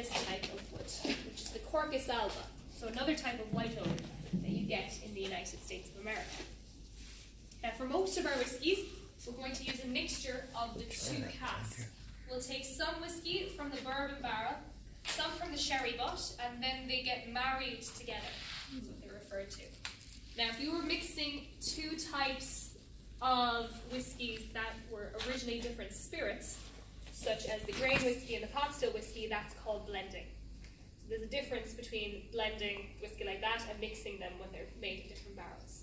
this type of wood, which is the Quercus alba. So another type of white oak that you get in the United States of America. Now for most of our whiskies, we're going to use a mixture of the two casks. We'll take some whiskey from the bourbon barrel, some from the sherry butt, and then they get married together. That's what they're referred to. Now if you were mixing two types of whiskies that were originally different spirits, such as the grain whiskey and the pot still whiskey, that's called blending. So there's a difference between blending whiskey like that and mixing them when they're made in different barrels.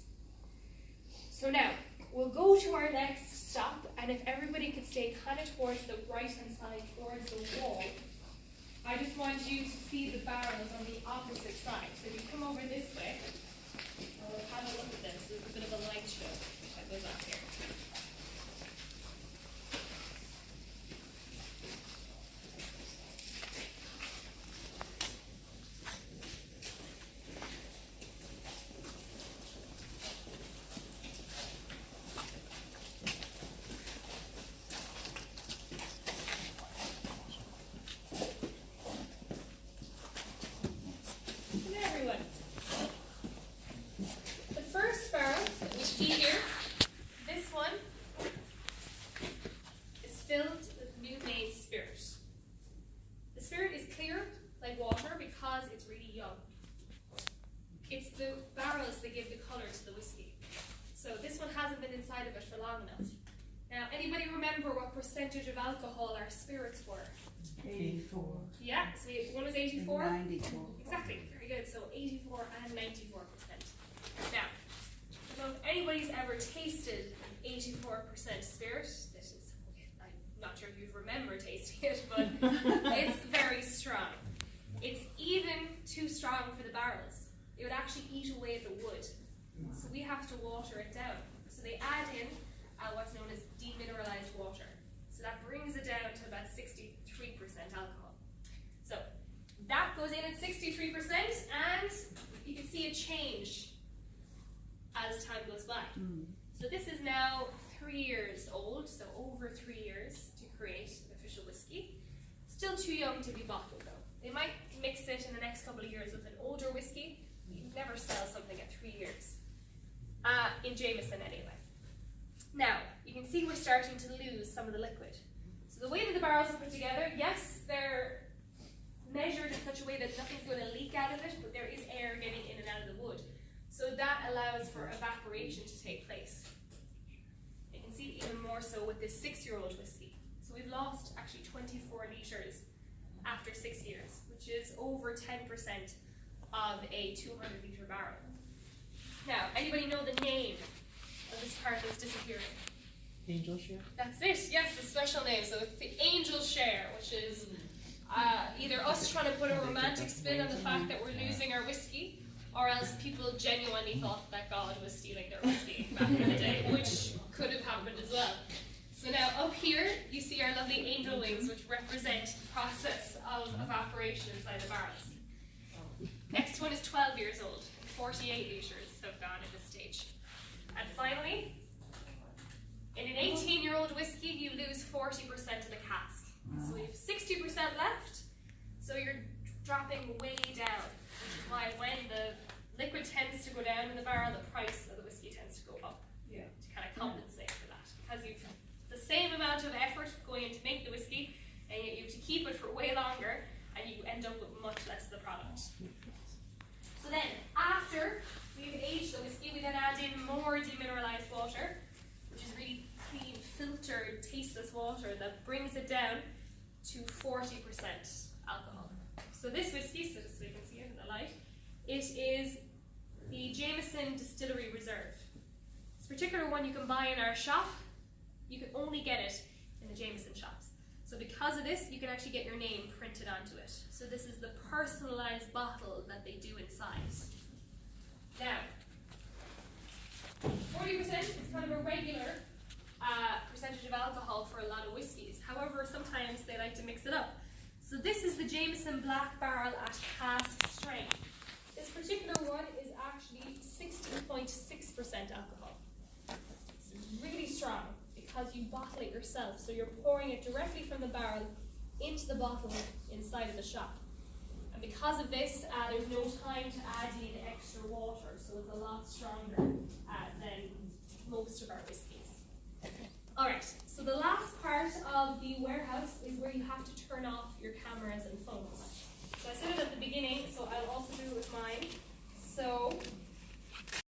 So now, we'll go to our next stop, and if everybody could stay kind of towards the right-hand side, towards the wall, I just want you to see the barrels on the opposite side. So if you come over this way, we'll have a look at this. There's a bit of a light show that goes on here. It's the barrels that give the colour to the whiskey. So this one hasn't been inside of it for long enough. Now, anybody remember what percentage of alcohol our spirits were? 84. Yeah, so one was 84? 94. Exactly, very good. So 84 and 94%. Now, I don't know if anybody's ever tasted 84% spirit. This is, I'm not sure if you remember tasting it, but it's very strong. It's even too strong for the barrels. It would actually eat away the wood. So we have to water it down. So they add in what's known as demineralized water. So that brings it down to about 63% alcohol. So that goes in at 63%, and you can see a change as time goes by. So this is now 3 years old, so over 3 years to create an official whiskey. Still too young to be bottled though. They might mix it in the next couple of years with an older whiskey. You can never sell something at 3 years. In Jameson anyway. Now, you can see we're starting to lose some of the liquid. So the way that the barrels are put together, yes, they're measured in such a way that nothing's going to leak out of it, but there is air getting in and out of the wood. So that allows for evaporation to take place. You can see even more so with this 6-year-old whiskey. So we've lost actually 24 litres after 6 years, which is over 10% of a 200-litre barrel. Now, anybody know the name of this part that's disappearing? Angel share? That's it, yes, the special name. So it's the angel share, which is either us trying to put a romantic spin on the fact that we're losing our whiskey, or else people genuinely thought that God was stealing their whiskey back in the day, which could have happened as well. So now up here, you see our lovely angel wings, which represent the process of evaporation inside the barrels. Next one is 12 years old. 48 litres have gone at this stage. And finally, in an 18-year-old whiskey, you lose 40% of the cask. So we have 60% left, so you're dropping way down, which is why when the liquid tends to go down in the barrel, the price of the whiskey tends to go up to kind of compensate for that. Because you've the same amount of effort going in to make the whiskey, and you have to keep it for way longer, and you end up with much less of the product. So then, after we've aged the whiskey, we then add in more demineralized water, which is really clean, filtered, tasteless water that brings it down to 40% alcohol. So this whiskey, so just so you can see it in the light, it is the Jameson Distillery Reserve. This particular one you can buy in our shop. You can only get it in the Jameson shops. So because of this, you can actually get your name printed onto it. So this is the personalized bottle that they do inside. Now, 40% is kind of a regular percentage of alcohol for a lot of whiskies. However, sometimes they like to mix it up. So this is the Jameson Black Barrel at cask strength. This particular one is actually 60.6% alcohol. It's really strong because you bottle it yourself. So you're pouring it directly from the barrel into the bottle inside of the shop. And because of this, there's no time to add in extra water, so it's a lot stronger than most of our whiskies. Alright, so the last part of the warehouse is where you have to turn off your cameras and phones. So I said it at the beginning, so I'll also do it with mine. So